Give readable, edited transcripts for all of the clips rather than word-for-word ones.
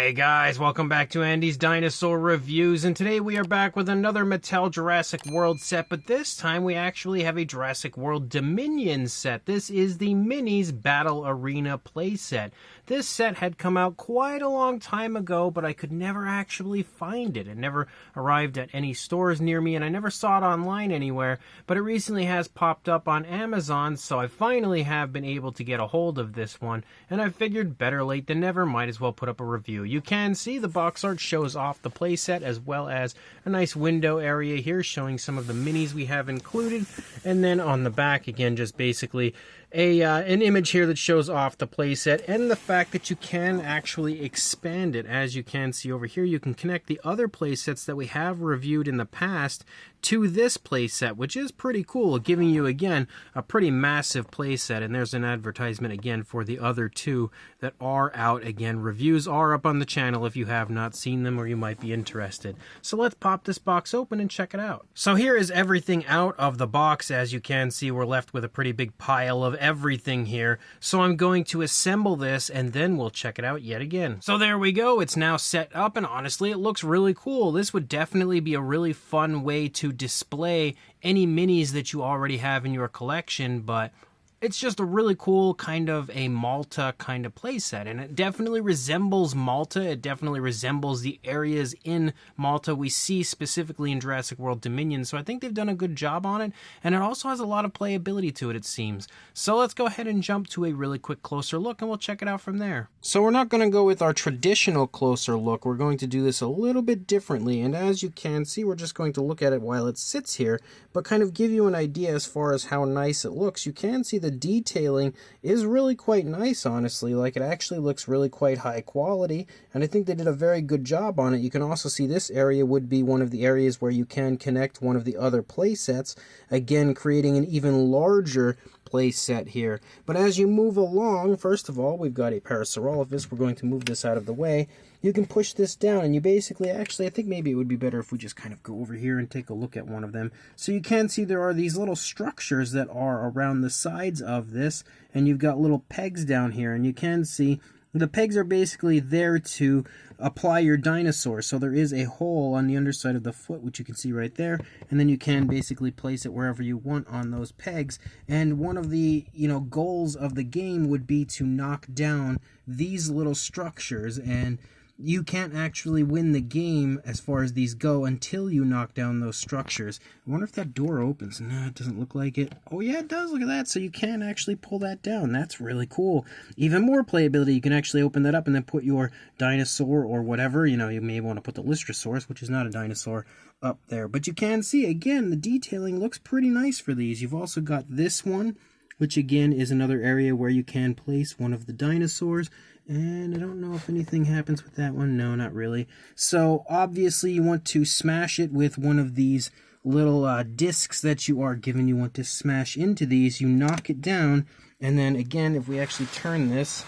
Hey guys, welcome back to Andy's Dinosaur Reviews, and today we are back with another Mattel Jurassic World set, but this time we actually have a Jurassic World Dominion set. This is the MINIS Battle Arena Playset. This set had come out quite a long time ago, but I could never actually find it. It never arrived at any stores near me, and I never saw it online anywhere, but it recently has popped up on Amazon, so I finally have been able to get a hold of this one, and I figured better late than never, might as well put up a review. You can see the box art shows off the playset, as well as a nice window area here showing some of the minis we have included, and then on the back again just basically an image here that shows off the playset and the fact that you can actually expand it. As you can see over here, you can connect the other playsets that we have reviewed in the past to this playset, which is pretty cool, giving you again a pretty massive playset. And there's an advertisement again for the other two that are out. Again, reviews are up on the channel if you have not seen them or you might be interested. So let's pop this box open and check it out. So here is everything out of the box. As you can see, we're left with a pretty big pile of everything here. So I'm going to assemble this and then we'll check it out yet again. So there we go. It's now set up, and honestly, it looks really cool. This would definitely be a really fun way to display any minis that you already have in your collection, but it's just a really cool kind of a Malta kind of playset, and it definitely resembles Malta. It definitely resembles the areas in Malta we see specifically in Jurassic World Dominion, so I think they've done a good job on it, and it also has a lot of playability to it, it seems. So let's go ahead and jump to a really quick closer look, and we'll check it out from there. So we're not going to go with our traditional closer look. We're going to do this a little bit differently, and as you can see, we're just going to look at it while it sits here, but kind of give you an idea as far as how nice it looks. You can see the detailing is really quite nice, honestly. Like, it actually looks really quite high quality, and I think they did a very good job on it. You can also see this area would be one of the areas where you can connect one of the other play sets, again creating an even larger play set here. But as you move along, first of all, we've got a Parasaurolophus. We're going to move this out of the way. You can push this down, and you basically, actually, I think maybe it would be better if we just kind of go over here and take a look at one of them. So you can see there are these little structures that are around the sides of this, and you've got little pegs down here, and you can see the pegs are basically there to apply your dinosaur. So there is a hole on the underside of the foot, which you can see right there, and then you can basically place it wherever you want on those pegs. And one of the, goals of the game would be to knock down these little structures, and you can't actually win the game as far as these go until you knock down those structures. I wonder if that door opens. No, it doesn't look like it. Oh yeah, it does. Look at that. So you can actually pull that down. That's really cool. Even more playability, you can actually open that up and then put your dinosaur or whatever. You may want to put the Lystrosaurus, which is not a dinosaur, up there. But you can see, again, the detailing looks pretty nice for these. You've also got this one, which again is another area where you can place one of the dinosaurs. And I don't know if anything happens with that one. No, not really. So obviously you want to smash it with one of these little discs that you are given. You want to smash into these. You knock it down. And then again, if we actually turn this,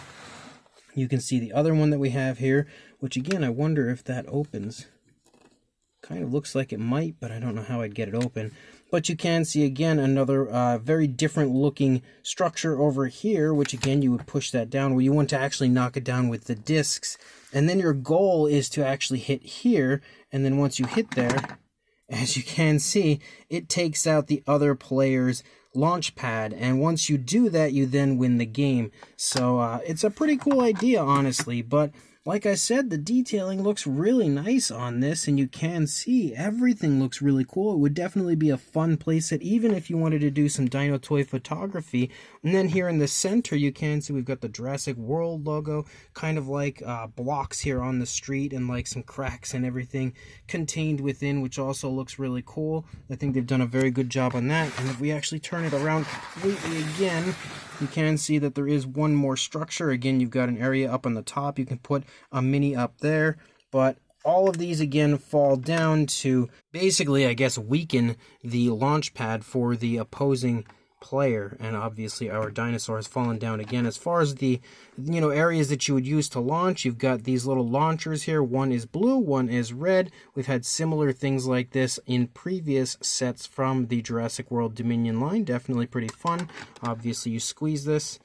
you can see the other one that we have here, which again, I wonder if that opens. Kind of looks like it might, but I don't know how I'd get it open. But you can see, again, another very different looking structure over here, which again, you would push that down, where you want to actually knock it down with the discs. And then your goal is to actually hit here, and then once you hit there, as you can see, it takes out the other player's launch pad, and once you do that, you then win the game. So it's a pretty cool idea, honestly, but like I said, the detailing looks really nice on this, and you can see everything looks really cool. It would definitely be a fun playset, even if you wanted to do some dino toy photography. And then here in the center, you can see we've got the Jurassic World logo, kind of like blocks here on the street, and like some cracks and everything contained within, which also looks really cool. I think they've done a very good job on that. And if we actually turn it around completely again, you can see that there is one more structure. Again, you've got an area up on the top. You can put a mini up there, but all of these again fall down to basically, I guess, weaken the launch pad for the opposing player. And obviously our dinosaur has fallen down again. As far as the areas that you would use to launch, you've got these little launchers here. One is blue, one is red. We've had similar things like this in previous sets from the Jurassic World Dominion line. Definitely pretty fun. Obviously you squeeze this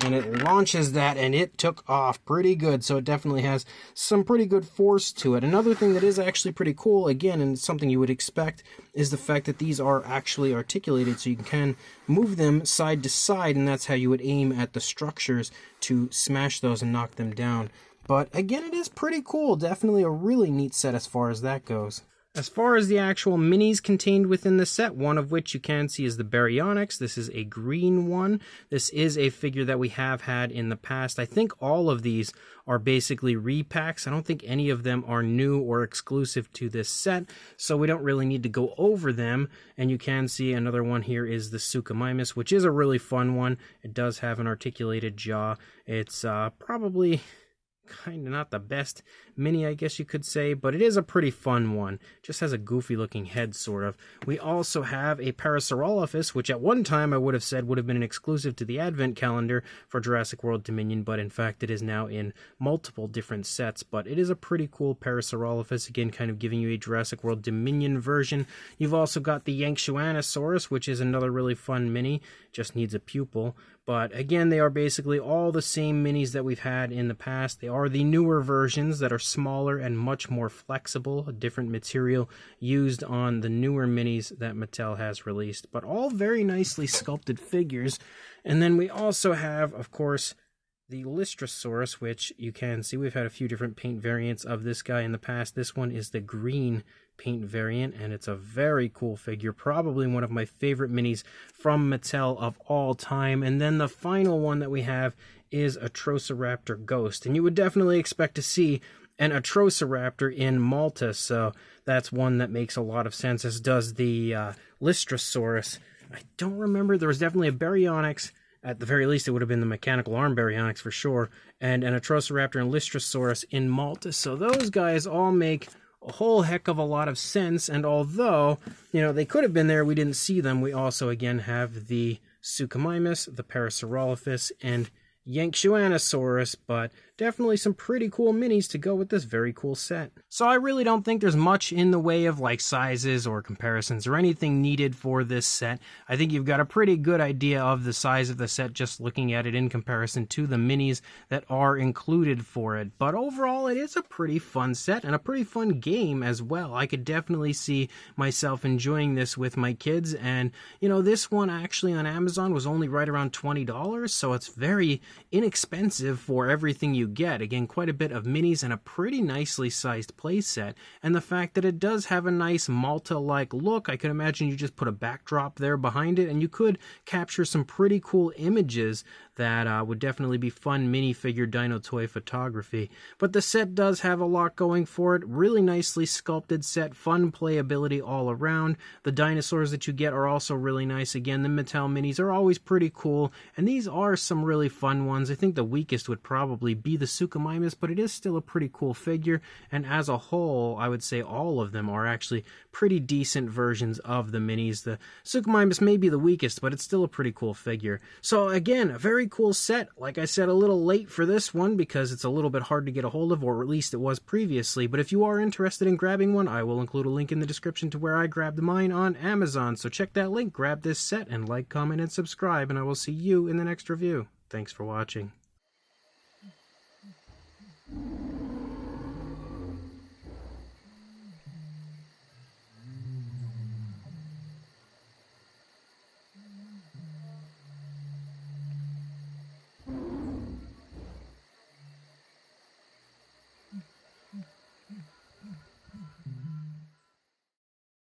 and it launches that, and it took off pretty good. So it definitely has some pretty good force to it. Another thing that is actually pretty cool, again, and something you would expect, is the fact that these are actually articulated, so you can move them side to side, and that's how you would aim at the structures to smash those and knock them down. But again, it is pretty cool. Definitely a really neat set as far as that goes. As far as the actual minis contained within the set, one of which you can see is the Baryonyx. This is a green one. This is a figure that we have had in the past. I think all of these are basically repacks. I don't think any of them are new or exclusive to this set, so we don't really need to go over them. And you can see another one here is the Suchomimus, which is a really fun one. It does have an articulated jaw. It's probably kind of not the best mini, I guess you could say, but it is a pretty fun one. Just has a goofy looking head, sort of. We also have a Parasaurolophus, which at one time I would have said would have been an exclusive to the Advent calendar for Jurassic World Dominion, but in fact it is now in multiple different sets. But it is a pretty cool Parasaurolophus, again kind of giving you a Jurassic World Dominion version. You've also got the Yankshouanosaurus, which is another really fun mini, just needs a pupil. But again, they are basically all the same minis that we've had in the past. They are the newer versions that are smaller and much more flexible, a different material used on the newer minis that Mattel has released. But all very nicely sculpted figures. And then we also have, of course, the Lystrosaurus, which you can see we've had a few different paint variants of this guy in the past. This one is the green paint variant, and it's a very cool figure, probably one of my favorite minis from Mattel of all time. And then the final one that we have is a Atrociraptor Ghost, and you would definitely expect to see an Atrociraptor in Malta, so that's one that makes a lot of sense, as does the Lystrosaurus. I don't remember, there was definitely a Baryonyx. At the very least, it would have been the mechanical arm Baryonyx for sure, and an Atrociraptor and Lystrosaurus in Malta. So those guys all make a whole heck of a lot of sense, and although, you know, they could have been there, we didn't see them, we also, again, have the Suchomimus, the Parasaurolophus, and Yankshouanosaurus, but definitely some pretty cool minis to go with this very cool set. So I really don't think there's much in the way of like sizes or comparisons or anything needed for this set. I think you've got a pretty good idea of the size of the set just looking at it in comparison to the minis that are included for it. But overall, it is a pretty fun set and a pretty fun game as well. I could definitely see myself enjoying this with my kids, and you know, this one actually on Amazon was only right around $20, so it's very inexpensive for everything you get. Again, quite a bit of minis and a pretty nicely sized playset, and the fact that it does have a nice Malta-like look, I could imagine you just put a backdrop there behind it and you could capture some pretty cool images that would definitely be fun minifigure dino toy photography. But the set does have a lot going for it. Really nicely sculpted set, fun playability all around. The dinosaurs that you get are also really nice. Again, the Mattel minis are always pretty cool, and these are some really fun ones. I think the weakest would probably be the Suchomimus, but it is still a pretty cool figure, and as a whole, I would say all of them are actually pretty decent versions of the minis. The Suchomimus may be the weakest, but it's still a pretty cool figure. So again, a very cool set. Like I said, a little late for this one because it's a little bit hard to get a hold of, or at least it was previously, but if you are interested in grabbing one, I will include a link in the description to where I grabbed mine on Amazon, so check that link, grab this set, and like, comment, and subscribe, and I will see you in the next review. Thanks for watching.